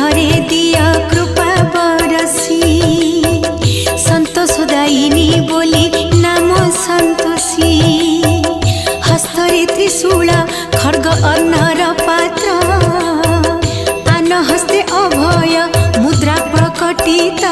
कंठरे दिया कृपा बरसी संतोषदायिनी बोली नाम संतोषी हस्तरे त्रिशूल खड्ग अन्नर पात्र आन हस्ते अभय मुद्रा प्रकटित